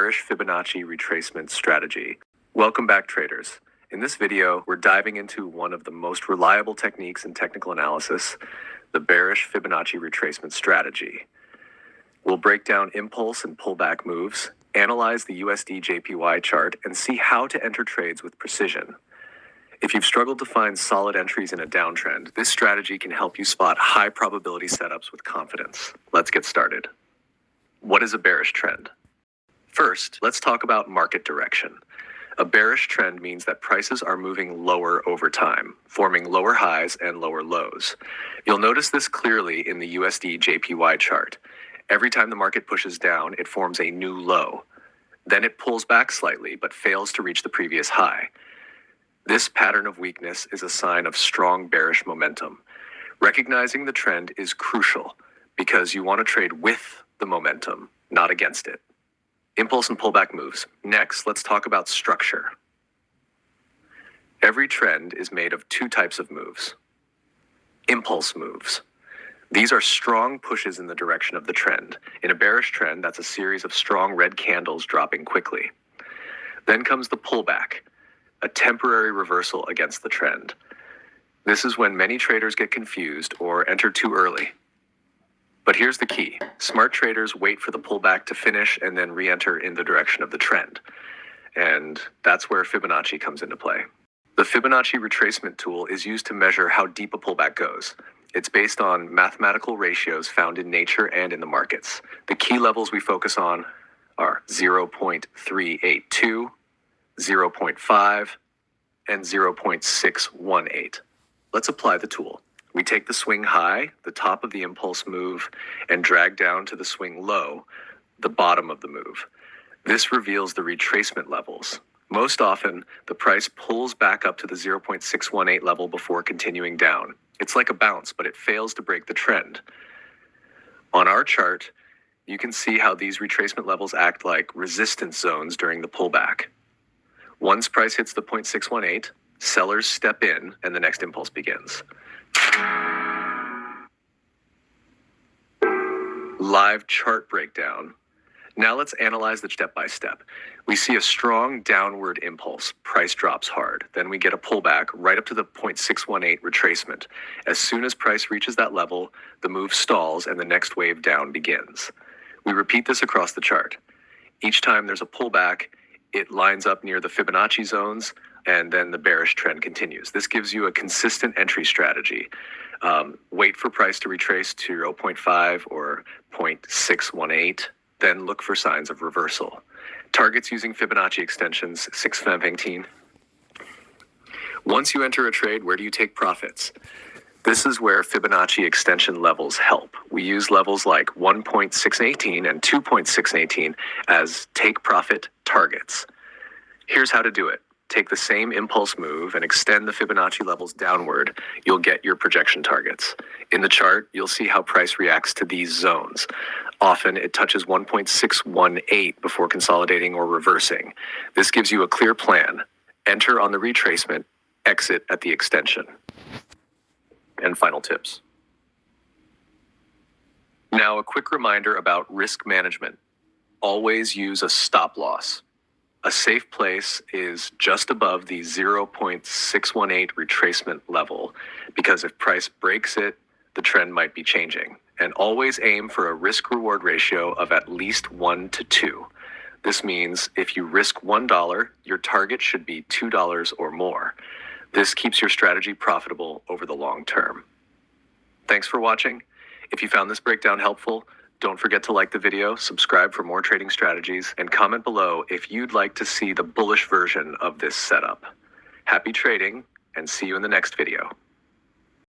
bearish Fibonacci retracement strategy. Welcome back, traders. In this video, we're diving into one of the most reliable techniques in technical analysis, the bearish Fibonacci retracement strategy. We'll break down impulse and pullback moves, analyze the USD JPY chart, and see how to enter trades with precision. If you've struggled to find solid entries in a downtrend, this strategy can help you spot high probability setups with confidence. Let's get started. What is a bearish trend? First, let's talk about market direction. A bearish trend means that prices are moving lower over time, forming lower highs and lower lows. You'll notice this clearly in the USD JPY chart. Every time the market pushes down, it forms a new low. Then it pulls back slightly, but fails to reach the previous high. This pattern of weakness is a sign of strong bearish momentum. Recognizing the trend is crucial because you want to trade with the momentum, not against it. Impulse and pullback moves. Next, let's talk about structure. Every trend is made of two types of moves. Impulse moves. These are strong pushes in the direction of the trend. In a bearish trend, that's a series of strong red candles dropping quickly. Then comes the pullback, a temporary reversal against the trend. This is when many traders get confused or enter too early. But here's the key. Smart traders wait for the pullback to finish and then re-enter in the direction of the trend. And that's where Fibonacci comes into play. The Fibonacci retracement tool is used to measure how deep a pullback goes. It's based on mathematical ratios found in nature and in the markets. The key levels we focus on are 0.382, 0.5, and 0.618. Let's apply the tool. We take the swing high, the top of the impulse move, and drag down to the swing low, the bottom of the move. This reveals the retracement levels. Most often, the price pulls back up to the 0.618 level before continuing down. It's like a bounce, but it fails to break the trend. On our chart, you can see how these retracement levels act like resistance zones during the pullback. Once price hits the 0.618, sellers step in and the next impulse begins. Live chart breakdown. Now let's analyze the step by step. We see a strong downward impulse. Price drops hard. Then we get a pullback right up to the 0.618 retracement. As soon as price reaches that level, the move stalls and the next wave down begins. We repeat this across the chart. Each time there's a pullback, it lines up near the Fibonacci zones, and then the bearish trend continues. This gives you a consistent entry strategy. Wait for price to retrace to 0.5 or 0.618, then look for signs of reversal. Targets using Fibonacci extensions, 6-15. Once you enter a trade, where do you take profits? This is where Fibonacci extension levels help. We use levels like 1.618 and 2.618 as take profit targets. Here's how to do it. Take the same impulse move and extend the Fibonacci levels downward. You'll get your projection targets. In the chart, you'll see how price reacts to these zones. Often it touches 1.618 before consolidating or reversing. This gives you a clear plan. Enter on the retracement, exit at the extension. And final tips. Now, a quick reminder about risk management. Always use a stop loss. A safe place is just above the 0.618 retracement level, because if price breaks it, the trend might be changing. And always aim for a risk-reward ratio of at least 1 to 2. This means if you risk $1, your target should be $2 or more. This keeps your strategy profitable over the long term. Thanks for watching. If you found this breakdown helpful, don't forget to like the video, subscribe for more trading strategies, and comment below if you'd like to see the bullish version of this setup. Happy trading, and see you in the next video.